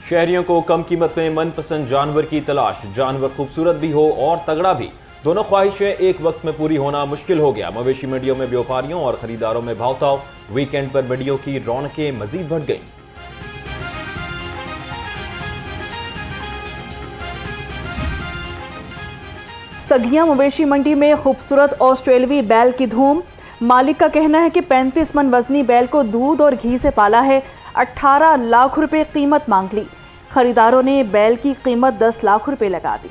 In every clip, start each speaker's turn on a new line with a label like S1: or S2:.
S1: शहरियों को कम कीमत में मनपसंद जानवर की तलाश। जानवर खूबसूरत भी हो और तगड़ा भी, दोनों ख्वाहिशें एक वक्त में पूरी होना मुश्किल हो गया। मवेशी मंडियों में व्यापारियों और खरीदारों में भावताव। वीकेंड पर मंडियों की रौनकें मजीद बढ़ गईं।
S2: सगिया मवेशी मंडी में खूबसूरत ऑस्ट्रेलवी बैल की धूम। मालिक का कहना है कि 35 मन वजनी बैल को दूध और घी से पाला है। 18 लाख रुपए कीमत मांग ली। खरीदारों ने बैल की कीमत 10 लाख रुपए लगा दी।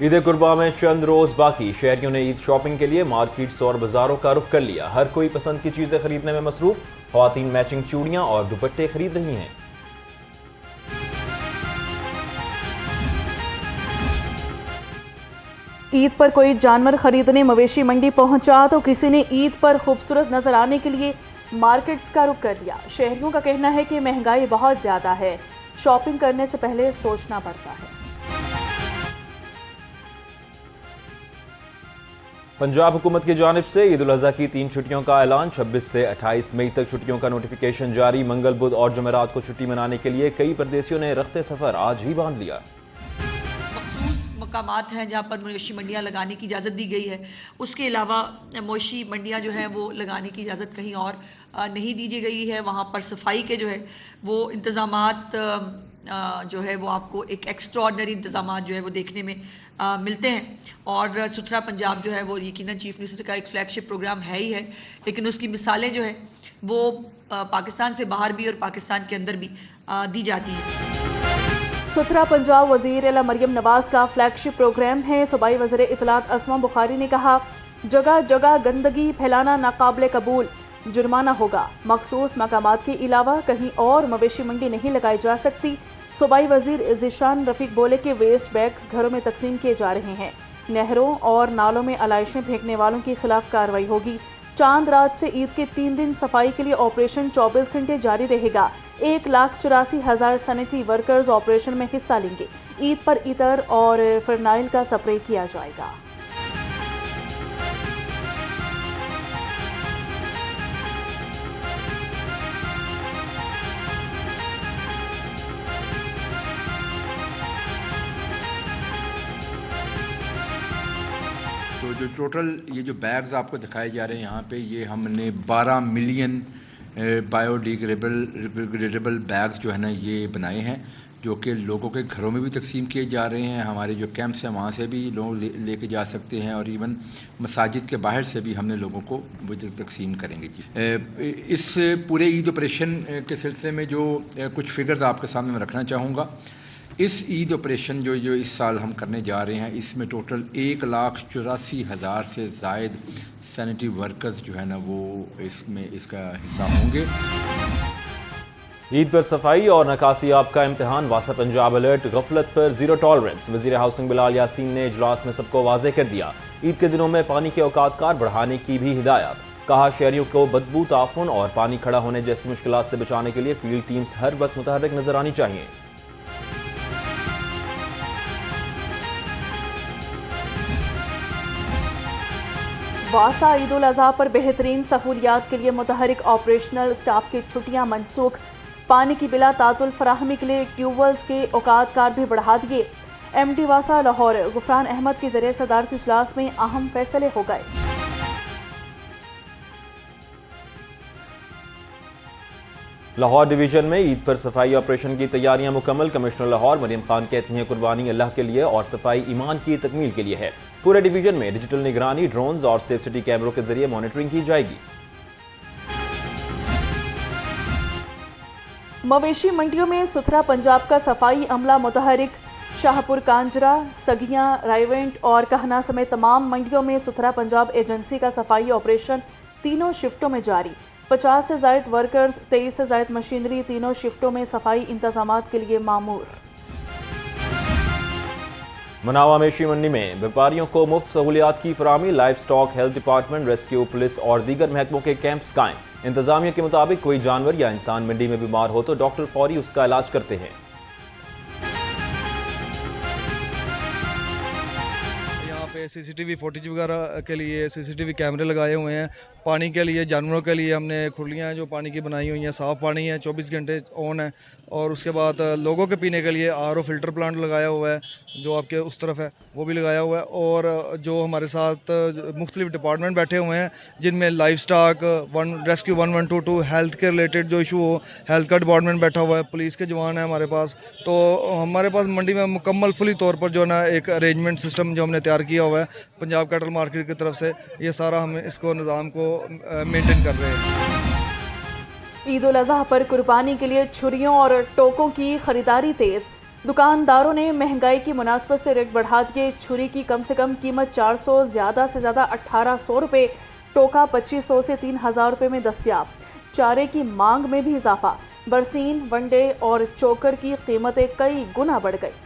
S1: ईद कुर्बा में चंद रोज बाकी, शहरियों ने ईद शॉपिंग के लिए मार्केट्स और बाजारों का रुख कर लिया। हर कोई पसंद की चीजें खरीदने में मसरूफ। ख्वातीन मैचिंग चूड़ियां और दुपट्टे खरीद रही हैं।
S2: ईद पर कोई जानवर खरीदने मवेशी मंडी पहुंचा तो किसी ने ईद पर खूबसूरत नजर आने के लिए मार्केट्स का रुख कर लिया। शहरियों का कहना है कि महंगाई बहुत ज्यादा है, शॉपिंग करने से पहले सोचना पड़ता है।
S1: पंजाब हुकूमत की जानिब से ईद उल अज़हा की 3 छुट्टियों का ऐलान। 26 से 28 मई तक छुट्टियों का नोटिफिकेशन जारी। मंगल, बुध और जुमेरात को छुट्टी मनाने के लिए कई परदेशियों ने रख्ते सफर आज ही बांध लिया।
S3: मकामात हैं जहाँ पर मवेशी मंडियाँ लगाने की इजाज़त दी गई है। उसके अलावा मवेशी मंडियाँ जो हैं वो लगाने की इजाज़त कहीं और नहीं दी गई है। वहाँ पर सफाई के जो है वो इंतज़ामात जो है वो आपको एक एक्स्ट्राऑर्डिनरी इंतज़ामात जो है वो देखने में मिलते हैं। और सुथरा पंजाब जो है वो यकीनन चीफ मिनिस्टर का एक फ्लैगशिप प्रोग्राम है ही है, लेकिन उसकी मिसालें जो है वो पाकिस्तान से बाहर भी और पाकिस्तान के अंदर भी दी जाती हैं।
S2: सुथरा पंजाब वज़ीर आला मरियम नवाज का फ्लैगशिप प्रोग्राम है। सूबाई वज़ीर इत्तलात असमा बुखारी ने कहा, जगह जगह गंदगी फैलाना नाकाबिले कबूल, जुर्माना होगा। मखसूस मकामात के अलावा कहीं और मवेशी मंडी नहीं लगाई जा सकती। सूबाई वज़ीर ज़ीशान रफ़ीक बोले कि वेस्ट बैग्स घरों में तकसीम किए जा रहे हैं। नहरों और नालों में अलाइशें फेंकने वालों के खिलाफ कार्रवाई होगी। चांद रात से ईद के 3 दिन सफाई के लिए ऑपरेशन 24 घंटे जारी रहेगा। 1,84,000 सैनिटरी वर्कर्स ऑपरेशन में हिस्सा लेंगे। ईद पर इतर और फिनाइल का स्प्रे किया जाएगा।
S4: तो जो टोटल ये जो बैग्स आपको दिखाए जा रहे हैं यहाँ पे, ये हमने 12 मिलियन बायोडिग्रेडेबल बैग्स जो है ना ये बनाए हैं, जो कि लोगों के घरों में भी तकसीम किए जा रहे हैं। हमारे जो कैंप्स हैं वहाँ से भी लोग लेके जा सकते हैं, और इवन मसाजिद के बाहर से भी हमने लोगों को वो तकसीम करेंगे। इस पूरे ईद ऑपरेशन के सिलसिले में जो कुछ फिगर्स आपके सामने मैं रखना चाहूँगा। इस ईद ऑपरेशन जो इस साल हम करने जा रहे हैं, इसमें टोटल 1,84,000 से ज़ायद सैनिटरी वर्कर्स जो है ना वो इसमें इसका हिस्सा होंगे।
S1: ईद पर सफाई और नकासियाब का इम्तिहान। वासा पंजाब अलर्ट, गफलत पर जीरो टॉलरेंस। वजीर हाउसिंग बिलाल यासीन ने इजलास में सबको वाजे कर दिया। ईद के दिनों में पानी के औकात कार बढ़ाने की भी हिदायत। कहा, शहरियों को बदबू, ताफुन और पानी खड़ा होने जैसी मुश्किलात से बचाने के लिए फील्ड टीम्स हर वक्त मुतहर्रिक नजर आनी चाहिए।
S2: वासा ईद उल अज़हा पर बेहतरीन सहूलियात के लिए मुतहरिक ऑपरेशनल स्टाफ की छुट्टियां मनसूख। पानी की बिला तातुल फराहमी के लिए ट्यूबवेल्स के औकात कार भी बढ़ा दिए। MD वासा लाहौर गुफरान अहमद के जरिए सदारती इजलास में अहम फैसले हो गए।
S1: लाहौर डिवीजन में ईद पर सफाई ऑपरेशन की तैयारियां मुकम्मल। कमिश्नर लाहौर मरियम खान कहती हैं, कुर्बानी अल्लाह के लिए और सफाई ईमान की तकमील के लिए है। पूरे डिवीजन में डिजिटल निगरानी, ड्रोन्स और सेफ सिटी कैमरों के जरिए मॉनिटरिंग की जाएगी।
S2: मवेशी मंडियों में सुथरा पंजाब का सफाई अमला मुतहरिक। शाहपुर, कांजरा, सगियां, रायवेंट और कहना समेत तमाम मंडियों में सुथरा पंजाब एजेंसी का सफाई ऑपरेशन तीनों शिफ्टों में जारी। 50 से ज़ायद वर्कर्स, 23 से ज़ायद मशीनरी तीनों शिफ्टों में सफाई इंतजामात के लिए मामूर।
S1: मनावा मवेशी मंडी में व्यापारियों को मुफ्त सहूलियात की फराहमी। Life stock, health department, rescue, police और दीगर महकमों के कैंप्स कायम। इंतजामिया के मुताबिक कोई जानवर या इंसान मंडी में बीमार हो तो डॉक्टर फौरी उसका इलाज करते हैं।
S5: यहाँ पे CCTV फुटेज वगैरह के लिए CCTV कैमरे लगाए हुए हैं। पानी के लिए, जानवरों के लिए हमने खुरलियाँ जो पानी की बनाई हुई हैं, साफ़ पानी है, 24 घंटे ऑन है। और उसके बाद लोगों के पीने के लिए RO फिल्टर प्लांट लगाया हुआ है, जो आपके उस तरफ है वो भी लगाया हुआ है। और जो हमारे साथ मुख्तलिफ डिपार्टमेंट बैठे हुए हैं, जिनमें लाइफ स्टॉक, रेस्क्यू 1122, हेल्थ के रिलेटेड जो इशू हो, हेल्थ का डिपार्टमेंट बैठा हुआ है, पुलिस के जवान हैं हमारे पास। तो हमारे पास मंडी में मुकम्मल फुली तौर पर जो है ना एक अरेंजमेंट सिस्टम जो हमने तैयार किया हुआ है पंजाब कैटल मार्केट की तरफ से, ये सारा हम इसको निज़ाम को मेंटेन कर रहे हैं।
S2: ईद उल अज़हा पर कुर्बानी के लिए छुरियों और टोकों की खरीदारी तेज। दुकानदारों ने महंगाई की मुनासबत से रेट बढ़ा दिए। छुरी की कम से कम कीमत 400, ज़्यादा से ज़्यादा 1800 रुपये, टोका 2500 से 3000 रुपये में दस्तियाब। चारे की मांग में भी इजाफा। बरसीन, वनडे और चोकर की कीमतें कई गुना बढ़ गई।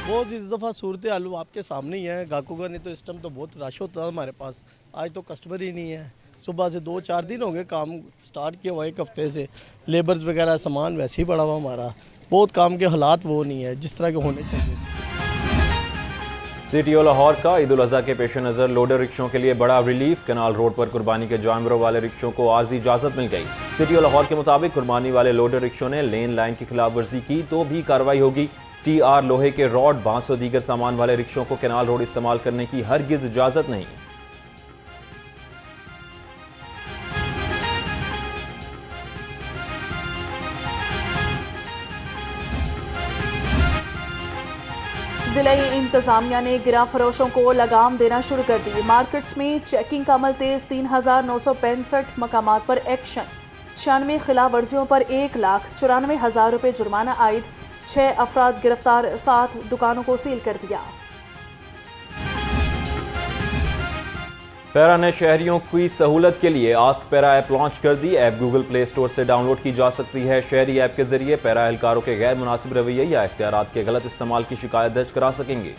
S6: बहुत इस दफ़ा सूरत हाल आपके सामने ही है। गाहकों का नहीं तो इस टाइम तो बहुत रश होता है हमारे पास। आज तो कस्टमर ही नहीं है। सुबह से 2-4 दिन हो गए काम स्टार्ट किया हुआ, एक हफ्ते से लेबर्स वगैरह सामान वैसे ही पड़ा हुआ हमारा। बहुत काम के हालात वो नहीं है जिस तरह के होने चाहिए।
S1: CTO लाहौर का ईद उल अज़हा के पेश नज़र लोडर रिक्शों के लिए बड़ा रिलीफ। कनाल रोड पर कुर्बानी के जानवरों वाले रिक्शों को आर्जी इजाज़त मिल गई। CTO लाहौर के मुताबिक कुर्बानी वाले लोडर रिक्शों ने लेन लाइन की खिलाफ वर्जी की तो भी कार्रवाई होगी। TR लोहे के रॉड, बांस और दीगर सामान वाले रिक्शों को कनाल रोड इस्तेमाल करने की हरगिज इजाज़त नहीं।
S2: जिला इंतजामिया ने गिरा फरोशों को लगाम देना शुरू कर दी। मार्केट्स में चेकिंग का अमल तेज। 3965 मकामात पर एक्शन। 96 खिलाफ वर्जियों पर 1,94,000 रुपये जुर्माना आयद। 6 अफराद गिरफ्तार, 7 दुकानों को सील कर दिया।
S1: पैरा ने शहरियों की सहूलत के लिए आस्क पैरा ऐप लॉन्च कर दी। ऐप गूगल प्ले स्टोर से डाउनलोड की जा सकती है। शहरी ऐप के जरिए पैरा एहलकारों के गैर मुनासिब रवैये या इख्तियारात के गलत इस्तेमाल की शिकायत दर्ज करा सकेंगे।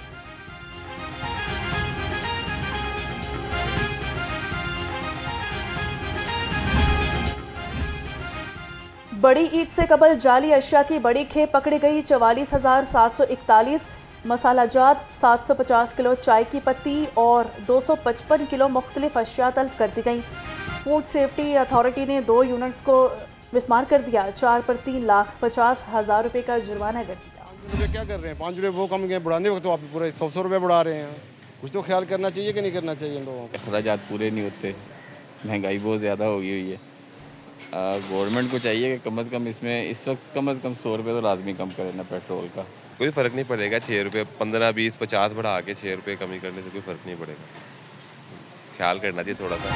S2: बड़ी ईद से कबल जाली अशिया की बड़ी खेप पकड़ी गई। 44,741 मसाला जात, 750 किलो चाय की पत्ती और 255 किलो मुख्तलिफ अशिया तल्फ कर दी गई। फूड सेफ्टी अथॉरिटी ने 2 यूनिट्स को विस्मार कर दिया। 4 पर 3,50,000 रुपये का जुर्माना कर दिया।
S7: 5 रुपये क्या कर रहे हैं? 5 रुपये वो कम गए, बढ़ाने वक्त तो आप पूरे 100 रुपये बढ़ा रहे हैं। कुछ तो ख्याल करना चाहिए कि नहीं करना चाहिए इन लोगों को?
S8: अखराजात पूरे नहीं होते, महंगाई बहुत ज़्यादा हो गई है। गवर्नमेंट को चाहिए कि कम अज़ कम इसमें इस वक्त कम अज़ कम 100 रुपये तो लाजमी कम करे ना पेट्रोल का।
S9: कोई फ़र्क नहीं पड़ेगा। 6 रुपये 15, 20, 50 बढ़ा के 6 रुपये कमी करने से कोई फ़र्क नहीं पड़ेगा। ख्याल करना चाहिए थोड़ा सा।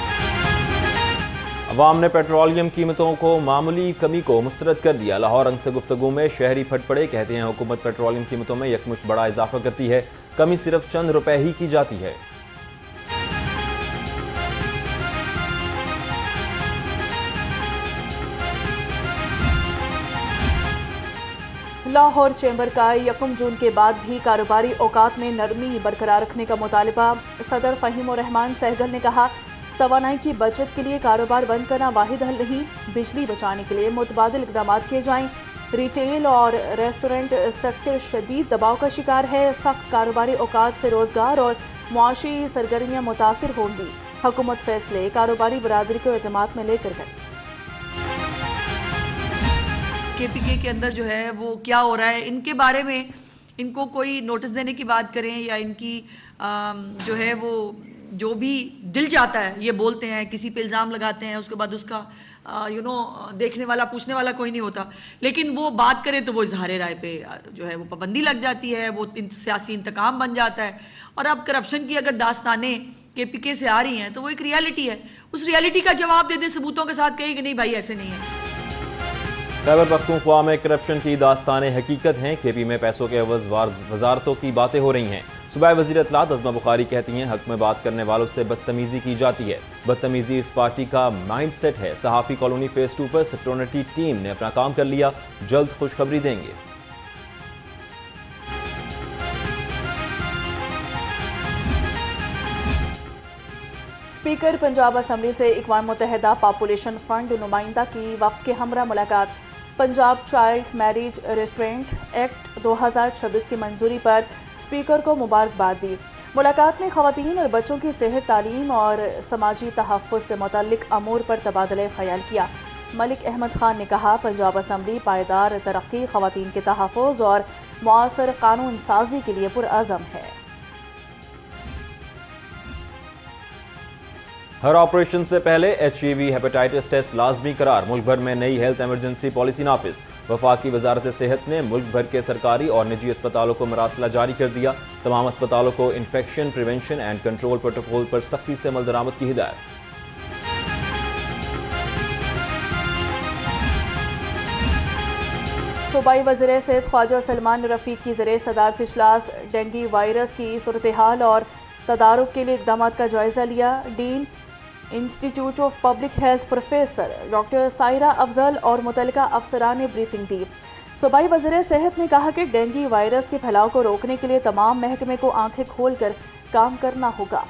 S1: अवाम ने पेट्रोलियम कीमतों को मामूली कमी को मुस्तरद कर दिया। लाहौर अंग से गुफ्तगू में शहरी फट पड़े। कहते हैं हुकूमत पेट्रोलियम कीमतों में यकमुश्त बड़ा इजाफा करती है, कमी सिर्फ चंद रुपए ही की जाती है।
S2: लाहौर चैम्बर का 1 जून के बाद भी कारोबारी औकात में नरमी बरकरार रखने का मुतालबा। सदर फ़हीम उर रहमान सहगल ने कहा, तवानाई की बचत के लिए कारोबार बंद करना वाहिद हल नहीं, बिजली बचाने के लिए मुतबादिल इक़दाम किए जाएं। रिटेल और रेस्टोरेंट सेक्टर शदीद दबाव का शिकार है। सख्त कारोबारी औकात से रोज़गार और मुआशी सरगर्मियाँ मुतासिर होंगी। हुकूमत फैसले कारोबारी बरादरी को एतमाद में लेकर गई।
S3: KPK के अंदर जो है वो क्या हो रहा है, इनके बारे में इनको कोई नोटिस देने की बात करें या इनकी जो है वो जो भी दिल चाहता है ये बोलते हैं, किसी पे इल्ज़ाम लगाते हैं, उसके बाद उसका देखने वाला पूछने वाला कोई नहीं होता। लेकिन वो बात करें तो वो इजहार राय पे जो है वो पाबंदी लग जाती है, वो सियासी इंतकाम बन जाता है। और अब करप्शन की अगर दास्तानें KPK से आ रही हैं तो वो एक रियलिटी है। उस रियलिटी का जवाब दे दें सबूतों के साथ, कहें कि नहीं भाई ऐसे नहीं है।
S1: खैबर पख्तूनख्वा में करप्शन की दास्तानें हकीकत हैं। KP में पैसों के एवज वजारतों की बातें हो रही हैं। सूबाई वज़ीर इत्तलात अज़मा बुखारी कहती हैं, हक में बात करने वालों से बदतमीजी की जाती है। बदतमीजी इस पार्टी का माइंड सेट है। सहाफ़ी कॉलोनी फेज़ 2 पर सिक्योरिटी टीम ने अपना काम कर लिया, जल्द खुशखबरी देंगे।
S2: स्पीकर पंजाब असम्बली से अक़वाम मुत्तहिदा पॉपुलेशन फंड नुमाइंदा की वफ़द के हमरा मुलाकात। Punjab child marriage restaurant act 2026 की मंजूरी पर स्पीकर को मुबारकबाद दी। मुलाकात में ख़वातीन और बच्चों की सेहत, तालीम और समाजी तहफ़्फ़ुज़ से मुतल्लिक़ अमूर पर तबादला ख़याल किया। मलिक अहमद खान ने कहा, पंजाब असम्बली पायदार तरक्की, ख़वातीन के तहफ़्फ़ुज़ और मुआसर कानून साजी के लिए पुरअज़म है।
S1: हर ऑपरेशन से पहले HIV हेपेटाइटिस टेस्ट लाजमी करार। मुल्क भर में नई हेल्थ इमरजेंसी पॉलिसी नाफिज। वफाकी वजारत सेहत ने मुल्क भर के सरकारी और निजी अस्पतालों को मरासला जारी कर दिया। तमाम अस्पतालों को infection prevention and control protocol पर सख्ती से अमल दरामद की हिदायत।
S2: सूबाई वज़ीर सेहत ख्वाजा सलमान रफ़ीक की ज़रिए सदारत इजलास डेंगू वायरस की सूरत हाल और तदारुक के लिए इक़दाम का जायज़ा लिया। Dean institute of public health professor doctor Saira Afzal और मुतल्लिका अफसरान ने ब्रीफिंग दी। सूबाई वज़ीर सेहत ने कहा कि डेंगू वायरस के फैलाव को रोकने के लिए तमाम महकमे को आंखें खोलकर काम करना होगा।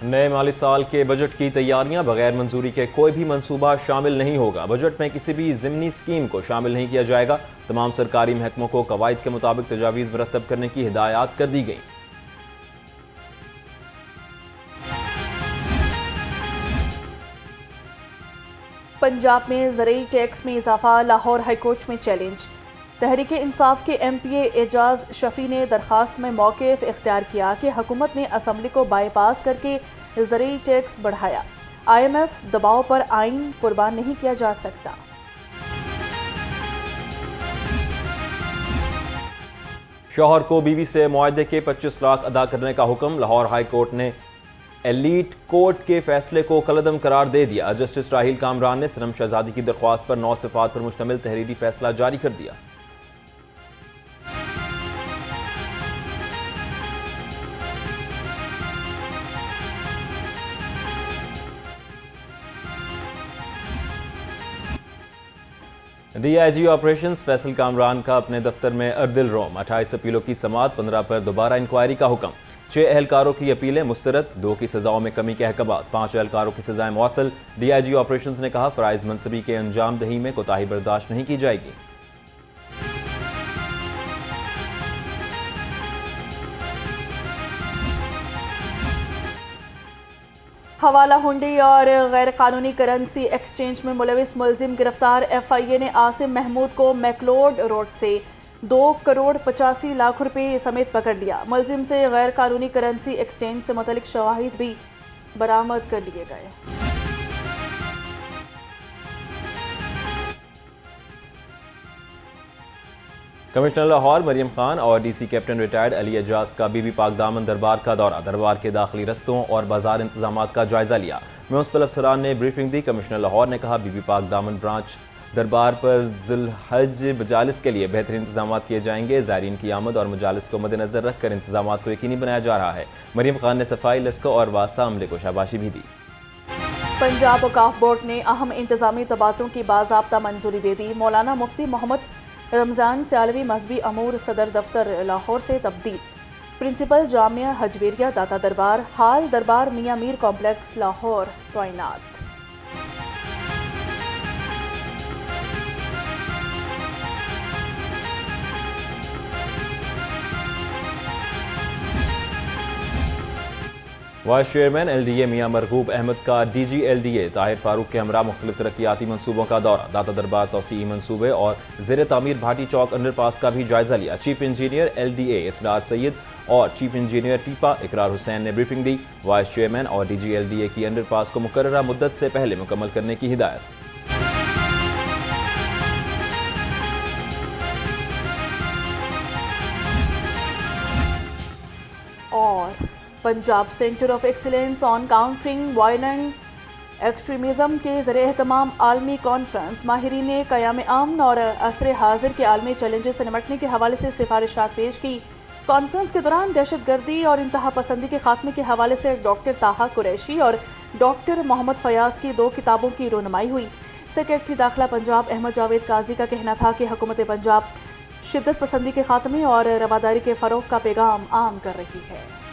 S1: नए माली साल के बजट की तैयारियां। बगैर मंजूरी के कोई भी मंसूबा शामिल नहीं होगा। बजट में किसी भी ज़िमनी स्कीम को शामिल नहीं किया जाएगा। तमाम सरकारी महकमों को कवायद के मुताबिक तजावीज़ मुरतब करने की हिदायत कर दी गई।
S2: पंजाब में ज़रूरी टैक्स में इजाफा, लाहौर हाईकोर्ट में चैलेंज। तहरीक इंसाफ के MPA एजाज शफी ने दरखास्त में मौक़िफ़ इख्तियार किया कि हुकूमत ने असम्बली को बाईपास करके ज़रूरी टैक्स बढ़ाया। IMF दबाव पर आइन कुर्बान नहीं किया जा सकता।
S1: शौहर को बीवी से मुआहदे के 25 लाख अदा करने का हुक्म। लाहौर हाई कोर्ट ने एलीट कोर्ट के फैसले को कलअदम करार दे दिया। जस्टिस राहील कामरान ने सनम शहजादी की दरख्वास्त पर 9 सिफात पर मुश्तमिल तहरीरी फैसला जारी कर दिया। DIG ऑपरेशंस फैसल कामरान का अपने दफ्तर में अर्दिल रोम। 28 अपीलों की समाअत, 15 पर दोबारा इंक्वायरी का हुक्म। 6 एहलकारों की अपीलें मुस्तरद, 2 की सजाओं में कमी के अहकामात, 5 एहलकारों की सजाएं मुअत्तल। DIG ऑपरेशंस ने कहा, फराइज मंसूबी के अंजाम दही में कोताही बर्दाश्त नहीं की जाएगी।
S2: हवाला हुंडी और गैर कानूनी करेंसी एक्सचेंज में मुलविस मुलजिम गिरफ्तार। FIA ने आसिम महमूद को मैकलोड रोड से 2 करोड़ 85 लाख रुपए समेत पकड़ लिया। मुलजिम से गैर कानूनी करेंसी एक्सचेंज से मुतल्लिक शवाहिद भी बरामद कर लिए गए।
S1: कमिश्नर लाहौर मरियम खान और DC captain retired Ali Ejaz का बीबी पाक दामन दरबार का दौरा। दरबार के दाखिली रस्तों और बाजार इंतजामात का जायजा लिया। म्यूनिसिपल अफसरान ने ब्रीफिंग दी। कमिश्नर लाहौर ने कहा, बीबी पाक दामन ब्रांच दरबार पर ज़ुल्हज मजालिस के लिए बेहतरीन इंतजाम किए जाएंगे। ज़ायरीन की आमद और मजालिस को मद्देनजर रखकर इंतजाम को यकीनी बनाया जा रहा है। मरियम खान ने सफाई, लस्को और वासा अमले को शाबाशी भी दी।
S2: पंजाब वकाफ बोर्ड ने अहम इंतजामी तबादलों की बाज़ाब्ता मंजूरी दे दी। मौलाना मुफ्ती मोहम्मद रमज़ान सियालवी मजहबी अमूर सदर दफ्तर लाहौर से तब्दील। प्रिंसिपल जामिया हजवेरिया दाता दरबार हाल दरबार मियाँ मीर कॉम्प्लेक्स लाहौर तैनात।
S1: वाइस चेयरमैन LDA मियाँ मरगूब अहमद का DG LDA ताहिर फारूक के हमरा मुख्तलिफ तरक्याती मनसूबों का दौरा। दाता दरबार तौसीई मनसूबे और ज़ेर तामीर भाटी चौक अंडरपास का भी जायजा लिया। चीफ इंजीनियर LDA इसरार सैयद और चीफ इंजीनियर टीपा इकरार हुसैन ने ब्रीफिंग दी। वाइस चेयरमैन और DG LDA की अंडरपास को मुकर्ररा मुद्दत से पहले मुकम्मल करने की हिदायत।
S2: और Punjab centre of excellence on countering violent extremism के ज़रिए तमाम आलमी कॉन्फ्रेंस माहिरीन ने क़याम अमन और असर हाजिर के आलमी चैलेंजेस से निपटने के हवाले से सिफारिशात पेश की। कॉन्फ्रेंस के दौरान दहशतगर्दी और इंतहा पसंदी के खात्मे के हवाले से डॉक्टर ताहा कुरैशी और डॉक्टर मोहम्मद फयाज की 2 किताबों की रोनुमाई हुई। सेक्रेटरी दाखिला पंजाब अहमद जावेद काजी का कहना था कि हुकूमत पंजाब शिद्दत पसंदी के खात्मे और रवादारी के फ़रोग़ का पैगाम आम कर रही है।